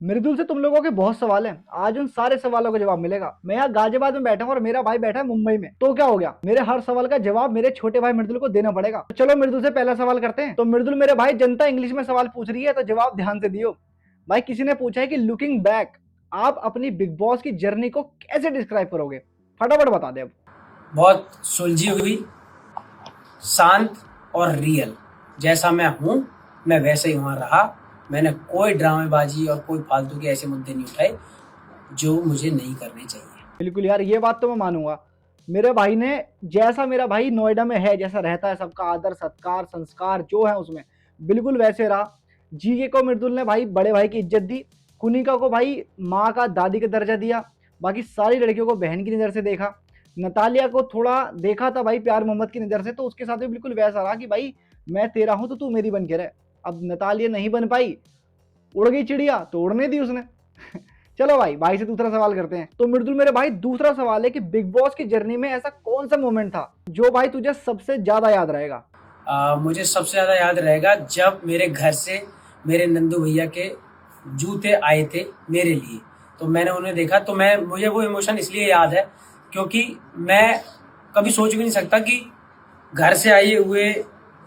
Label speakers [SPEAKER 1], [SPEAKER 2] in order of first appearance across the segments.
[SPEAKER 1] मृदुल से तुम लोगों के बहुत सवाल हैं। आज उन सारे सवालों का जवाब मिलेगा। मैं यहाँ गाजियाबाद में बैठा हूँ और मेरा भाई बैठा है मुंबई में। तो क्या हो गया, मेरे हर सवाल का जवाब मेरे छोटे भाई मृदुल को देना पड़ेगा। तो चलो मृदुल से पहला सवाल करते हैं। तो मृदुल मेरे भाई, जनता इंग्लिश में सवाल पूछ रही है तो जवाब ध्यान से दियो। भाई किसी ने पूछा है कि लुकिंग बैक आप अपनी बिग बॉस की जर्नी को कैसे डिस्क्राइब करोगे? फटाफट बता दे अब।
[SPEAKER 2] बहुत सुलझी हुई, शांत और रियल। जैसा मैं हूँ मैं वैसे ही वहाँ रहा। मैंने कोई ड्रामेबाजी और कोई फालतू के ऐसे मुद्दे नहीं उठाए जो मुझे नहीं करने चाहिए।
[SPEAKER 1] बिल्कुल यार, ये बात तो मैं मानूंगा। मेरे भाई ने, जैसा मेरा भाई नोएडा में है, जैसा रहता है, सबका आदर सत्कार संस्कार जो है उसमें, बिल्कुल वैसे रहा। जीके को मृदुल ने भाई बड़े भाई की इज्जत दी। कुनिका को भाई माँ का दादी का दर्जा दिया। बाकी सारी लड़कियों को बहन की नज़र से देखा। नतालिया को थोड़ा देखा था भाई प्यार मोहब्बत की नज़र से, तो उसके साथ भी बिल्कुल वैसा रहा कि भाई मैं तेरा हूं तो तू मेरी बन के रहे। अब नतालिया नहीं बन पाई, उड़ गई चिड़िया तो उड़ने दी उसने। चलो भाई, भाई से दूसरा सवाल करते हैं। तो मृदुल मेरे भाई, दूसरा सवाल है कि बिग बॉस की जर्नी में ऐसा कौन सा मोमेंट था जो भाई तुझे सबसे ज्यादा याद रहेगा?
[SPEAKER 2] मुझे सबसे ज़्यादा याद रहेगा जब मेरे घर से मेरे नंदू भैया के जूते आए थे मेरे लिए। तो मैंने उन्हें देखा तो मुझे वो इमोशन इसलिए याद है क्योंकि मैं कभी सोच भी नहीं सकता कि घर से आए हुए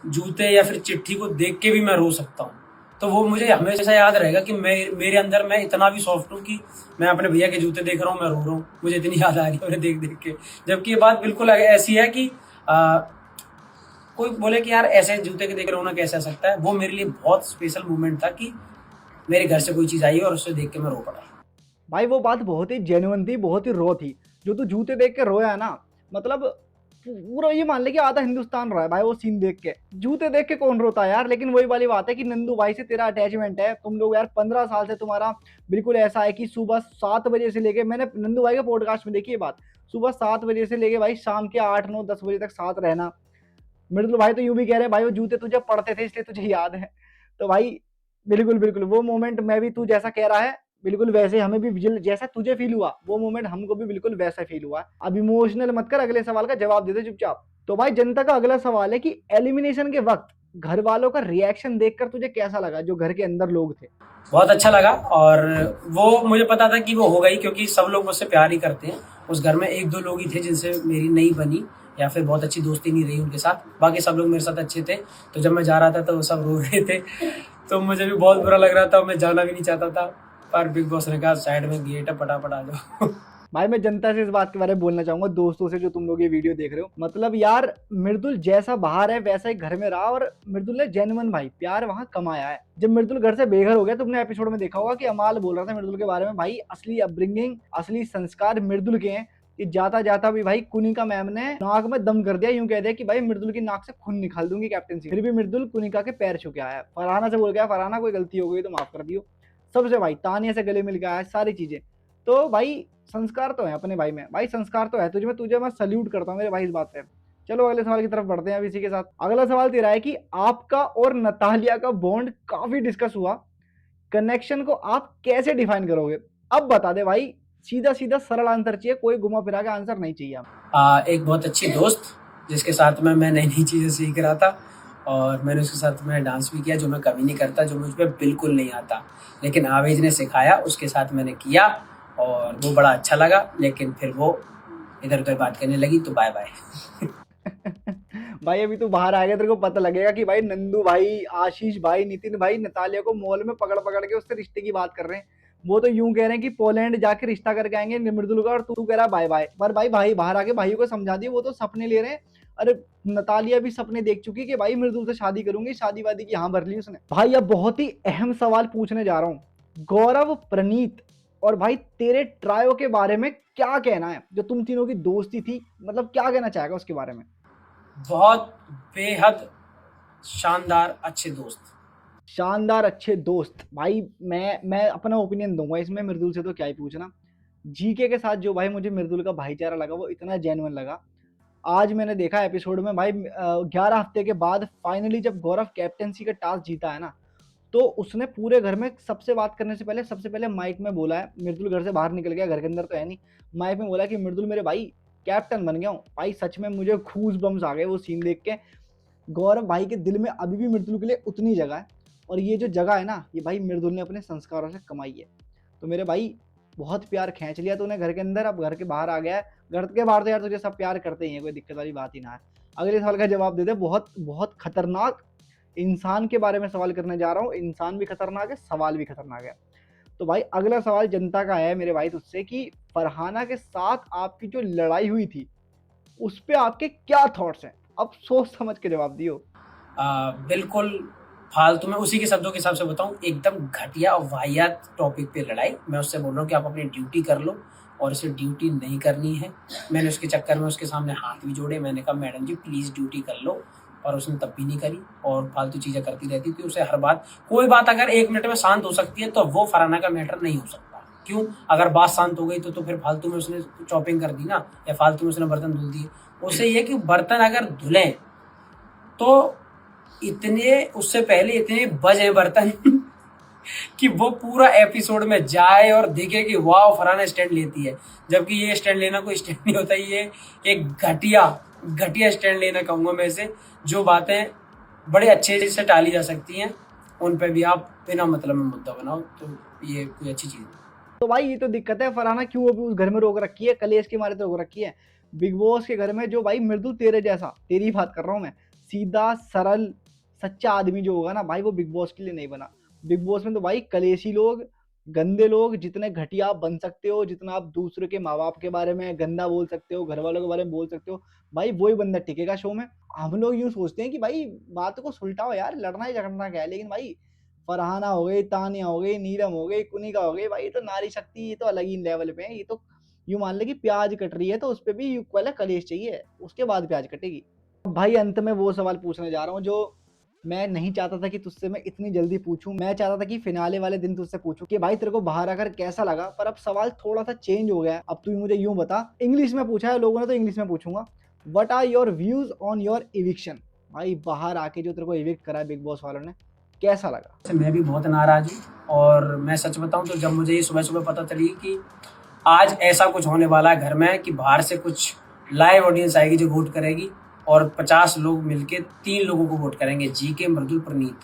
[SPEAKER 2] जूते या फिर चिट्ठी को देख के भी मैं रो सकता हूँ। तो वो मुझे हमेशा याद रहेगा कि मेरे अंदर मैं इतना भी सॉफ्ट हूँ कि मैं अपने भैया के जूते देख रहा हूँ, मैं रो रहा हूँ, मुझे इतनी याद आ रही है उन्हें देख देख के। जबकि ये बात बिल्कुल ऐसी है कि आ, कोई बोले कि यार ऐसे जूते के देख रोना कैसे आ सकता है। वो मेरे लिए बहुत स्पेशल मोमेंट था कि मेरे घर से कोई चीज़ आई और उससे देख के मैं रो पड़ा।
[SPEAKER 1] भाई वो बात बहुत ही जेन्युइन थी, बहुत ही रॉ थी। जो तू जूते देख के रोया है ना, मतलब पूरा ये मान ले कि आधा हिंदुस्तान रहा है भाई वो सीन देख के। जूते देख के कौन रोता है यार? लेकिन वही वाली बात है कि नंदू भाई से तेरा अटैचमेंट है। तुम लोग यार 15 साल से तुम्हारा बिल्कुल ऐसा है कि सुबह 7 बजे से लेके, मैंने नंदू भाई के पॉडकास्ट में देखी ये बात, सुबह 7 बजे से लेके भाई शाम के 8 9 10 बजे तक साथ रहना। मृदुल भाई तो यूं भी कह रहे हैं भाई वो जूते तुझे पड़ते थे इसलिए तुझे याद है। तो भाई बिल्कुल बिल्कुल वो मोमेंट मैं भी, तू जैसा कह रहा है बिल्कुल वैसे हमें भी जैसा तुझे फील हुआ वो मोमेंट हमको भी बिल्कुल वैसा फील हुआ। अब इमोशनल मत कर, अगले सवाल का जवाब दे दे चुपचाप। तो भाई जनता का अगला सवाल है कि एलिमिनेशन के वक्त घर वालों का रिएक्शन देखकर तुझे कैसा लगा, जो घर के अंदर लोग थे?
[SPEAKER 2] बहुत अच्छा लगा और वो मुझे पता था कि वो होगा ही क्योंकि सब लोग मुझसे प्यार ही करते हैं। उस घर में एक दो लोग ही थे जिनसे मेरी नहीं बनी या फिर बहुत अच्छी दोस्ती नहीं रही उनके साथ। बाकी सब लोग मेरे साथ अच्छे थे। तो जब मैं जा रहा था तो वो सब रो रहे थे। तो मुझे भी बहुत बुरा लग रहा था, मैं जाना भी नहीं चाहता था। पर बिग बॉस ने कहा साइड में गेट है, फटाफट आ जाओ।
[SPEAKER 1] भाई मैं जनता से इस बात के बारे में बोलना चाहूंगा, दोस्तों से जो तुम लोग ये वीडियो देख रहे हो, मतलब यार मृदुल जैसा बाहर है वैसा ही घर में रहा, और मृदुल ने जेन्युइन भाई प्यार वहां कमाया है। जब मृदुल घर से बेघर हो गया, तुमने एपिसोड में देखा होगा कि अमाल बोल रहा था मृदुल के बारे में, भाई असली अपब्रिंगिंग असली संस्कार मृदुल के हैं। कि जाता जाता भी भाई कुनिका मैम ने नाक में दम कर दिया, यूं कह दिया कि भाई मृदुल की नाक से खून निकाल दूंगी कैप्टनसी। फिर भी मृदुल कुनिका के पैर छू के आया, फरहाना से बोल गया फरहाना कोई गलती हो गई तो माफ कर दियो। सबसे भाई तानिया से गले मिल गया है, सारी चीजें। तो भाई संस्कार तो है अपने भाई में, भाई संस्कार तो है तुझे मैं सल्यूट करता हूँ मेरे भाई इस बात पे। चलो अगले सवाल की तरफ बढ़ते हैं अब इसी के साथ। अगला सवाल तेरा है कि आपका और नतालिया का बॉन्ड काफी डिस्कस हुआ, कनेक्शन को आप कैसे डिफाइन करोगे? अब बता दे भाई, सीधा सीधा सरल आंसर चाहिए, कोई घुमा फिरा के आंसर नहीं चाहिए।
[SPEAKER 2] एक बहुत अच्छी दोस्त जिसके साथ में मैं नई नई चीज़ें सीख रहा था और मैंने उसके साथ में डांस भी किया जो मैं कभी नहीं करता, जो मुझ पे बिल्कुल नहीं आता। लेकिन आवेज ने सिखाया, उसके साथ मैंने किया और वो बड़ा अच्छा लगा। लेकिन फिर वो इधर उधर बात करने लगी तो बाय बाय।
[SPEAKER 1] भाई अभी तो बाहर आ गया, तेरे को पता लगेगा कि भाई नंदू भाई, आशीष भाई, नितिन भाई नतालिया को मॉल में पकड़ पकड़ के उससे रिश्ते की बात कर रहे हैं। वो तो यूं कह रहे हैं कि पोलैंड जाके रिश्ता करके आएंगे मृदुल का, और तू कह रहा बाय बाय। पर भाई भाई बाहर आके भाइयों को समझा दिए, वो तो सपने ले रहे हैं। अरे नतालिया भी सपने देख चुकी कि भाई मृदुल से शादी करूंगी, शादी वादी की हाँ भर ली उसने। भाई अब बहुत ही अहम सवाल पूछने जा रहा हूँ, गौरव प्रणीत और भाई तेरे ट्रायो के बारे में क्या कहना है? जो तुम तीनों की दोस्ती थी, मतलब क्या कहना चाहेगा उसके बारे में?
[SPEAKER 2] बहुत बेहद शानदार अच्छे दोस्त।
[SPEAKER 1] शानदार अच्छे दोस्त। भाई मैं अपना ओपिनियन दूंगा इसमें, मृदुल से तो क्या ही पूछना। जीके के साथ जो भाई मुझे मृदुल का भाईचारा लगा वो इतना जेन्युइन लगा। आज मैंने देखा एपिसोड में भाई 11 हफ्ते के बाद फाइनली जब गौरव कैप्टेंसी का टास्क जीता है ना, तो उसने पूरे घर में सबसे बात करने से पहले सबसे पहले माइक में बोला है, मृदुल घर से बाहर निकल गया, घर के अंदर तो है नहीं, माइक में बोला कि मृदुल मेरे भाई कैप्टन बन गया हूँ। भाई सच में मुझे खूस बम्स आ गए वो सीन देख के। गौरव भाई के दिल में अभी भी मृदुल के लिए उतनी जगह है, और ये जो जगह है ना, ये भाई मृदुल ने अपने संस्कारों से कमाई है। तो मेरे भाई बहुत प्यार खींच लिया तूने घर के अंदर, अब घर के बाहर आ गया है। घर के बाहर तो यार तुझे सब प्यार करते ही हैं, कोई दिक्कत वाली बात ही ना है। अगले सवाल का जवाब दे दे। बहुत बहुत खतरनाक इंसान के बारे में सवाल करने जा रहा हूँ। इंसान भी खतरनाक है, सवाल भी खतरनाक है। तो भाई अगला सवाल जनता का है मेरे भाई तुझसे कि फरहाना के साथ आपकी जो लड़ाई हुई थी उस पे आपके क्या थॉट्स हैं? अब सोच समझ के जवाब दियो।
[SPEAKER 2] बिल्कुल फालतू में, उसी के शब्दों के हिसाब से बताऊं, एकदम घटिया और वाहियात टॉपिक पे लड़ाई। मैं उससे बोल रहा हूँ कि आप अपनी ड्यूटी कर लो, और इसे ड्यूटी नहीं करनी है। मैंने उसके चक्कर में उसके सामने हाथ भी जोड़े, मैंने कहा मैडम जी प्लीज़ ड्यूटी कर लो, और उसने तब भी नहीं करी और फालतू चीज़ें करती रहती थी। उसे हर बात, कोई बात अगर 1 मिनट में शांत हो सकती है तो वो फरहाना का मैटर नहीं हो सकता। क्यों? अगर बात शांत हो गई तो फिर फालतू में उसने चॉपिंग कर दी ना, या फालतू में उसने बर्तन धुल दिए। उससे ये कि बर्तन अगर धुलें तो इतने, उससे पहले इतने बजे बर्तन कि वो पूरा एपिसोड में जाए और दिखे कि वाह फरहाना स्टैंड लेती है, जबकि ये स्टैंड लेना कोई स्टैंड नहीं होता। ये एक घटिया घटिया स्टैंड लेना कहूँगा मैं इसे। जो बातें बड़े अच्छे से टाली जा सकती हैं, उन पे भी आप बिना मतलब में मुद्दा बनाओ, तो ये कोई अच्छी चीज़ नहीं।
[SPEAKER 1] तो भाई ये तो दिक्कत है, फरहाना क्यों अभी उस घर में रोक रखी है? कलेश के मारे तो रोक रखी है। बिग बॉस के घर में जो भाई मृदुल तेरे जैसा, तेरी बात कर रहा हूँ मैं, सीधा सरल सच्चा आदमी जो होगा ना भाई, वो बिग बॉस के लिए नहीं बना। बिग बॉस में तो भाई कलेशी लोग, गंदे लोग, जितने घटिया आप बन सकते हो, जितना आप दूसरे के माँ बाप के बारे में गंदा बोल सकते हो, घर वालों के बारे में बोल सकते हो, भाई वही बंदा टिकेगा शो में। हम लोग यूं सोचते हैं कि भाई बात को सुलटाओ यार, लड़ना ही झगड़ना क्या है, लेकिन भाई फरहाना हो गई, तानिया हो गई, नीलम हो गई, कुनिका हो गई, भाई ये तो नारी शक्ति, ये तो अलग ही लेवल पे है। ये तो यूं मान ले कि प्याज कट रही है तो उस पर भी पहले कलेश चाहिए, उसके बाद प्याज कटेगी। भाई अंत में वो सवाल पूछने जा रहा हूँ जो मैं नहीं चाहता था कि तुझसे मैं इतनी जल्दी पूछूं। मैं चाहता था कि फिनाले वाले दिन तुझसे पूछूं कि भाई तेरे को बाहर आकर कैसा लगा, पर अब सवाल थोड़ा सा चेंज हो गया है। अब तू मुझे यूं बता, इंग्लिश में पूछा है लोगों ने तो इंग्लिश में पूछूंगा। What are your views on your eviction? भाई बाहर आके जो तेरे को इविक्ट करा है बिग बॉस वालों ने, कैसा लगा?
[SPEAKER 2] मैं भी बहुत नाराज हूँ, और मैं सच बताऊं तो जब मुझे ये सुबह सुबह पता चली कि आज ऐसा कुछ होने वाला है घर में कि बाहर से कुछ लाइव ऑडियंस आएगी जो वोट करेगी, और 50 लोग मिलके 3 लोगों को वोट करेंगे, जीके, मृदुल, प्रनीत।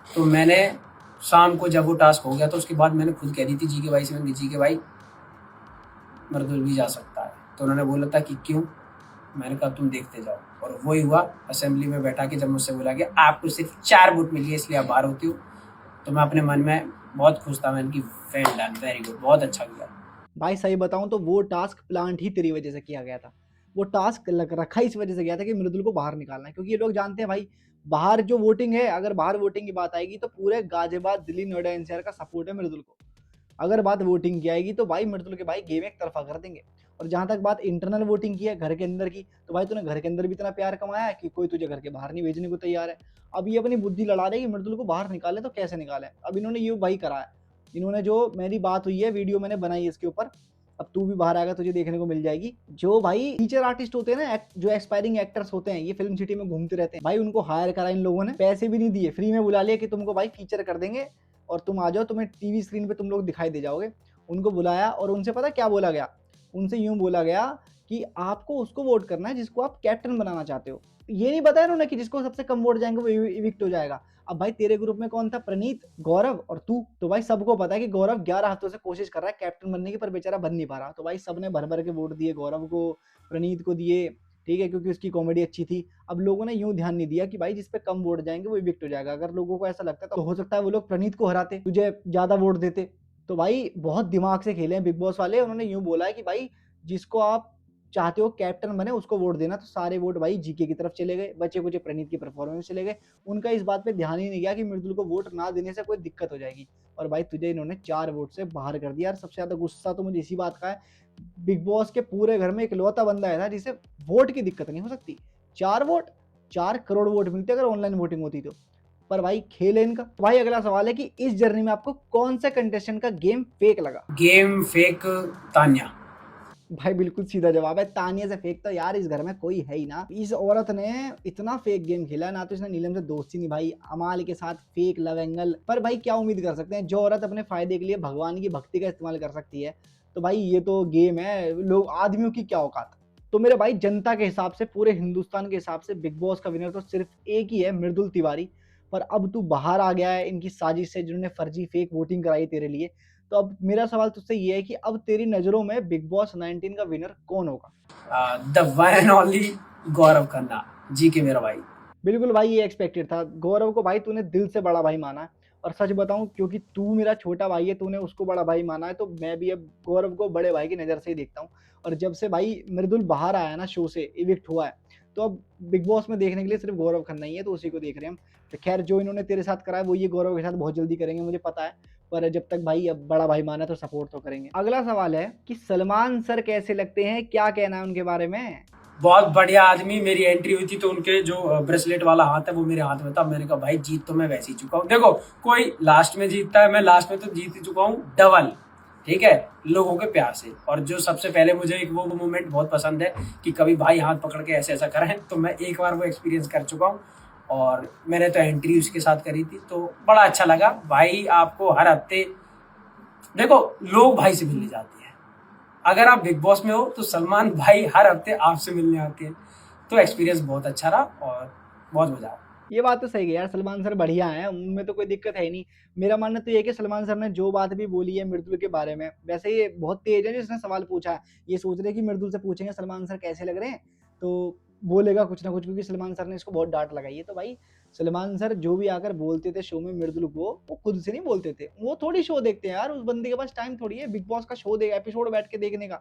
[SPEAKER 2] तो मैंने शाम को जब वो टास्क हो गया तो उसके बाद मैंने खुद कह दी थी जीके भाई से, मैंने जीके भाई मृदुल भी जा सकता है। तो उन्होंने बोला था कि क्यों? मैंने कहा तुम देखते जाओ, और वही हुआ। असेंबली में बैठा के जब मुझसे बोला गया आपको सिर्फ 4 वोट मिली है इसलिए आप बाहर होती हो, तो मैं अपने मन में बहुत खुश था। मैंने की वेल डन, वेरी गुड, बहुत अच्छा किया।
[SPEAKER 1] भाई सही बताऊं तो वो टास्क प्लांट ही तेरी वजह से किया गया था। वो टास्क रखा इस वजह से गया था कि मृदुल को बाहर निकालना है, क्योंकि ये लोग जानते हैं भाई बाहर जो वोटिंग है, अगर बाहर वोटिंग की बात आएगी तो पूरे गाजियाबाद, दिल्ली, नोएडा, एनसीआर का सपोर्ट है मृदुल को। अगर बात वोटिंग की आएगी तो भाई मृदुल के भाई गेम एक तरफा कर देंगे। और जहां तक बात इंटरनल वोटिंग की है, घर के अंदर की, तो भाई तूने घर के अंदर भी इतना प्यार कमाया है कि कोई तुझे घर के बाहर नहीं भेजने को तैयार है। अब ये अपनी बुद्धि लड़ा रहे कि मृदुल को बाहर निकाले, तो कैसे निकाले? अब इन्होंने ये भाई करा है, इन्होंने जो मेरी बात हुई है, वीडियो मैंने बनाई है इसके ऊपर, अब तू भी बाहर आएगा तुझे देखने को मिल जाएगी। जो भाई टीचर आर्टिस्ट होते हैं ना, जो एक्सपायरिंग एक्टर्स होते हैं, ये फिल्म सिटी में घूमते रहते हैं भाई, उनको हायर करा इन लोगों ने, पैसे भी नहीं दिए, फ्री में बुला लिया कि तुमको भाई फीचर कर देंगे और तुम आ जाओ, तुम्हें टीवी स्क्रीन पे तुम लोग दिखाई दे जाओगे। उनको बुलाया और उनसे पता क्या बोला गया? उनसे यूं बोला गया कि आपको उसको वोट करना है जिसको आप कैप्टन बनाना चाहते हो। ये नहीं बताया उन्होंने कि जिसको सबसे कम वोट जाएंगे वो इविक्ट हो जाएगा। अब भाई तेरे ग्रुप में कौन था? प्रणीत, गौरव और तू। तो भाई सबको पता है कि गौरव 11 हफ्तों से कोशिश कर रहा है कैप्टन बनने की, पर बेचारा बन नहीं पा रहा। तो भाई सबने भर भर के वोट दिए गौरव को, प्रणीत को दिए, ठीक है, क्योंकि उसकी कॉमेडी अच्छी थी। अब लोगों ने यूं ध्यान नहीं दिया कि भाई जिस पे कम वोट जाएंगे वो इविक्ट हो जाएगा। अगर लोगों को ऐसा लगता है तो हो सकता है वो लोग प्रणीत को हराते, तुझे ज्यादा वोट देते। तो भाई बहुत दिमाग से खेले हैं बिग बॉस वाले। उन्होंने यूं बोला है कि भाई जिसको आप चाहते हो कैप्टन बने उसको वोट देना, तो सारे वोट भाई जीके की तरफ चले गए, बचे कुछ प्रणीत की परफॉर्मेंस चले गए। उनका इस बात पे ध्यान ही नहीं गया कि मृदुल को वोट ना देने से कोई दिक्कत हो जाएगी। और भाई तुझे इन्होंने 4 वोट से बाहर कर दिया। और सबसे ज्यादा गुस्सा तो मुझे इसी बात का है, बिग बॉस के पूरे घर में इकलौता बंदा है था जिसे वोट की दिक्कत नहीं हो सकती। 4 वोट, 4 करोड़ वोट मिलते अगर ऑनलाइन वोटिंग होती तो। पर भाई खेल है इनका। भाई अगला सवाल है कि इस जर्नी में आपको कौन सा कंटेस्टेंट का गेम फेक लगा?
[SPEAKER 2] Game fake Tanya.
[SPEAKER 1] भाई बिल्कुल सीधा जवाब है, तानिया से फेक तो यार इस घर में कोई है ही ना। इस औरत ने इतना फेक गेम खेला ना, तो इसने नीलम से दोस्ती निभाई, अमाल के साथ फेक लव एंगल। पर भाई क्या उम्मीद कर सकते हैं, जो औरत अपने फायदे के लिए भगवान की भक्ति का इस्तेमाल कर सकती है, तो भाई ये तो गेम है, लोग आदमियों की क्या औकात। तो मेरे भाई जनता के हिसाब से, पूरे हिंदुस्तान के हिसाब से बिग बॉस का विनर तो सिर्फ एक ही है, मृदुल तिवारी। पर अब तू बाहर आ गया है इनकी साजिश से, जिन्होंने फर्जी फेक वोटिंग कराई तेरे लिए। तो अब मेरा सवाल तुझसे ये है कि अब तेरी नज़रों में बिग बॉस 19 का विनर कौन होगा?
[SPEAKER 2] The one and only Gaurav Khanna ji के मेरा भाई।
[SPEAKER 1] बिल्कुल भाई, ये एक्सपेक्टेड था। गौरव को भाई तूने दिल से बड़ा भाई माना है, और सच बताऊँ क्योंकि तू मेरा छोटा भाई है, तूने उसको बड़ा भाई माना है, तो मैं भी अब गौरव को बड़े भाई की नज़र से ही देखता हूँ। और जब से भाई मृदुल बाहर आया ना शो से, इविक्ट हुआ है, तो अब बिग बॉस में देखने के लिए सिर्फ गौरव खन्ना ही है, तो उसी को देख रहे हैं हम। तो खैर जो इन्होंने तेरे साथ करा है वो ये गौरव के साथ बहुत जल्दी करेंगे, मुझे पता है। पर जब तक भाई अब बड़ा भाई माना है तो सपोर्ट तो करेंगे। अगला सवाल है कि सलमान सर कैसे लगते हैं, क्या कहना है उनके बारे में?
[SPEAKER 2] बहुत बढ़िया आदमी। मेरी एंट्री हुई थी तो उनके जो ब्रेसलेट वाला हाथ है वो मेरे हाथ में था। मैंने कहा भाई जीत तो मैं वैसे ही चुका हूँ। देखो कोई लास्ट में जीतता है, मैं लास्ट में तो जीत ही चुका हूँ डबल, ठीक है, लोगों के प्यार से। और जो सबसे पहले मुझे एक वो मोमेंट बहुत पसंद है कि कभी भाई हाथ पकड़ के ऐसे ऐसा करें, तो मैं एक बार वो एक्सपीरियंस कर चुका हूँ और मैंने तो एंट्री उसके साथ करी थी, तो बड़ा अच्छा लगा। भाई आपको हर हफ्ते देखो लोग भाई से मिलने जाते हैं, अगर आप बिग बॉस में हो तो सलमान भाई हर हफ्ते आपसे मिलने आते हैं, तो एक्सपीरियंस बहुत अच्छा रहा और बहुत मजा आया।
[SPEAKER 1] ये बात तो सही है यार, सलमान सर बढ़िया हैं, उनमें तो कोई दिक्कत है ही नहीं। मेरा मानना तो ये है कि सलमान सर ने जो बात भी बोली है मृदुल के बारे में, वैसे ये बहुत तेज है जिसने सवाल पूछा है। ये सोच रहे हैं कि मृदुल से पूछेंगे सलमान सर कैसे लग रहे हैं, तो बोलेगा कुछ ना कुछ, क्योंकि सलमान सर ने इसको बहुत डांट लगाई है। तो भाई सलमान सर जो भी आकर बोलते थे शो में मृदुल को, वो खुद से नहीं बोलते थे, वो थोड़ी शो देखते हैं यार, उस बंदे के पास टाइम थोड़ी है बिग बॉस का शो एपिसोड बैठ के देखने का।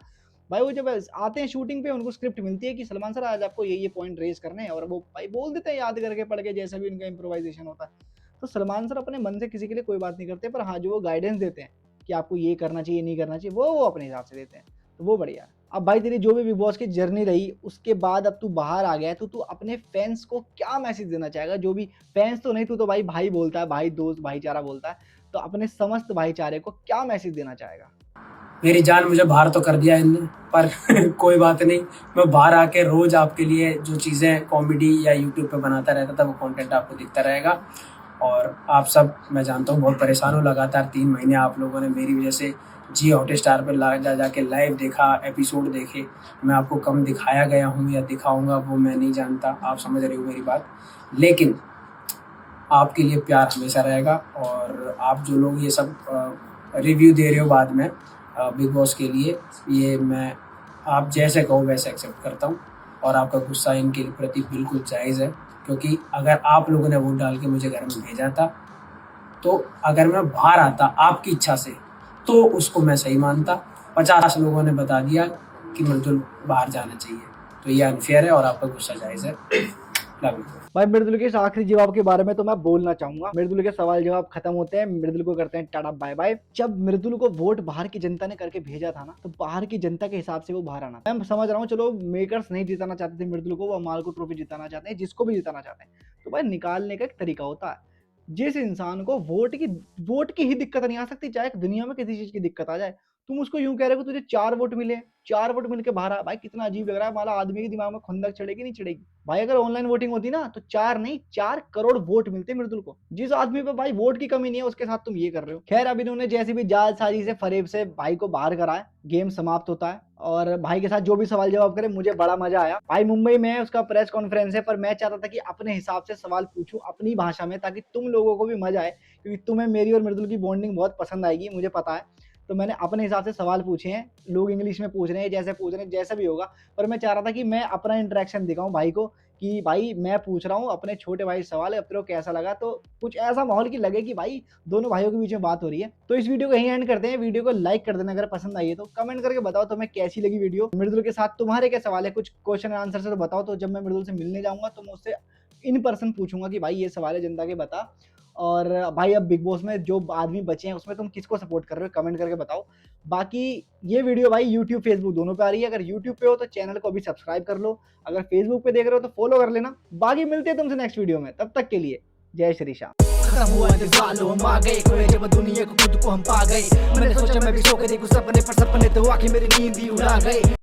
[SPEAKER 1] भाई वो जब आते हैं शूटिंग पे, उनको स्क्रिप्ट मिलती है कि सलमान सर आज आपको ये पॉइंट रेज करने हैं, और वो भाई बोल देते हैं याद करके पढ़ के, जैसा भी उनका इम्प्रोवाइजेशन होता है। तो सलमान सर अपने मन से किसी के लिए कोई बात नहीं करते, पर हाँ जो वो गाइडेंस देते हैं कि आपको ये करना चाहिए नहीं करना चाहिए, वो अपने हिसाब से देते हैं, तो वो बढ़िया है। अब भाई तेरी जो भी बिग बॉस की जर्नी रही उसके बाद अब तू बाहर आ गया है, तो तू अपने फैंस को क्या मैसेज देना चाहेगा? जो भी फैंस तो नहीं, तू तो भाई भाई बोलता है, भाई दोस्त भाईचारा बोलता है, तो अपने समस्त भाईचारे को क्या मैसेज देना चाहेगा?
[SPEAKER 2] मेरी जान मुझे बाहर तो कर दिया इनने, पर कोई बात नहीं, मैं बाहर आके रोज आपके लिए जो चीज़ें कॉमेडी या यूट्यूब पे बनाता रहता था वो कंटेंट आपको दिखता रहेगा। और आप सब, मैं जानता हूँ बहुत परेशान हो, लगातार 3 महीने आप लोगों ने मेरी वजह से जियो हॉटस्टार पर जाके लाइव देखा, एपिसोड देखे। मैं आपको कम दिखाया गया हूँ या दिखाऊंगा वो मैं नहीं जानता, आप समझ रहे हो मेरी बात, लेकिन आपके लिए प्यार हमेशा रहेगा। और आप जो लोग ये सब रिव्यू दे रहे हो बाद में बिग बॉस के लिए, ये मैं आप जैसे कहो वैसे एक्सेप्ट करता हूँ। और आपका गुस्सा इनके प्रति बिल्कुल जायज़ है, क्योंकि अगर आप लोगों ने वोट डाल के मुझे घर में भेजा था, तो अगर मैं बाहर आता आपकी इच्छा से तो उसको मैं सही मानता। 50 लोगों ने बता दिया कि मृदुल बाहर जाना चाहिए, तो ये अनफेयर है और आपका गुस्सा जायज़ है। Love you.
[SPEAKER 1] भाई मृदुल के इस आखिरी जवाब के बारे में तो मैं बोलना चाहूंगा। मृदुल के सवाल जवाब खत्म होते हैं, मृदुल को करते हैं टाटा बाय बाय। जब मृदुल को वोट बाहर की जनता ने करके भेजा था ना, तो बाहर की जनता के हिसाब से वो बाहर आना था। मैं समझ रहा हूँ, चलो मेकर्स नहीं जिताना चाहते थे मृदुल को, वो अमाल को ट्रॉफी जिताना चाहते हैं, जिसको भी जिताना चाहते हैं, तो भाई निकालने का एक तरीका होता है। जिस इंसान को वोट की ही दिक्कत नहीं आ सकती, चाहे दुनिया में किसी चीज की दिक्कत आ जाए, तुम उसको यूं कह रहे हो तुझे 4 वोट मिले, 4 वोट मिलके बाहर आ, भाई कितना अजीब लग रहा है। माला आदमी के दिमाग में खुंदक चढ़ेगी नहीं चढ़ेगी? भाई अगर ऑनलाइन वोटिंग होती ना, तो 4 नहीं 4 करोड़ वोट मिलते मृदुल को। जिस आदमी पे भाई वोट की कमी नहीं है, उसके साथ तुम ये कर रहे हो। खैर अब इन्होंने जैसी भी जालसाजी से फरेब से भाई को बाहर कराए, गेम समाप्त होता है, और भाई के साथ जो भी सवाल जवाब करे, मुझे बड़ा मजा आया। भाई मुंबई में उसका प्रेस कॉन्फ्रेंस है, पर मैं चाहता था कि अपने हिसाब से सवाल पूछूं अपनी भाषा में, ताकि तुम लोगों को भी मजा आए, क्योंकि तुम्हें मेरी और मृदुल की बॉन्डिंग बहुत पसंद आएगी, मुझे पता है। तो मैंने अपने हिसाब से सवाल पूछे हैं, लोग इंग्लिश में पूछ रहे हैं, जैसे पूछ रहे हैं, जैसा भी होगा, पर मैं चाह रहा था कि मैं अपना इंटरेक्शन दिखाऊं भाई को, कि भाई मैं पूछ रहा हूँ अपने छोटे भाई सवाल, अब तेरे को कैसा लगा, तो कुछ ऐसा माहौल की लगे कि भाई दोनों भाइयों के बीच में बात हो रही है। तो इस वीडियो को यहीं एंड करते हैं। वीडियो को लाइक कर देना अगर पसंद आई है, तो कमेंट करके बताओ तुम्हें कैसी लगी वीडियो। मृदुल के साथ तुम्हारे क्या सवाल है, कुछ क्वेश्चन एंड आंसर से तो बताओ, तो जब मैं मृदुल से मिलने जाऊंगा तो मैं उससे इन पर्सन पूछूंगा कि भाई ये सवाल है जनता के, बता। और भाई अब बिग बॉस में जो आदमी बचे हैं उसमें तुम किसको सपोर्ट कर रहे हो, कमेंट करके बताओ। बाकी ये वीडियो भाई यूट्यूब फेसबुक दोनों पे आ रही है। अगर यूट्यूब पे हो तो चैनल को अभी सब्सक्राइब कर लो, अगर फेसबुक पे देख रहे हो तो फॉलो कर लेना। बाकी मिलते हैं तुमसे नेक्स्ट वीडियो में, तब तक के लिए जय श्री श्याम।
[SPEAKER 3] खत्म हुआ इंतजार, लो हम आ गए, खोए जब दुनिया को खुद को हम पा गए। मैंने सोचा मैं भी सो के देखूं सपने, पर सपने तो आके मेरी नींद ही उड़ा गए।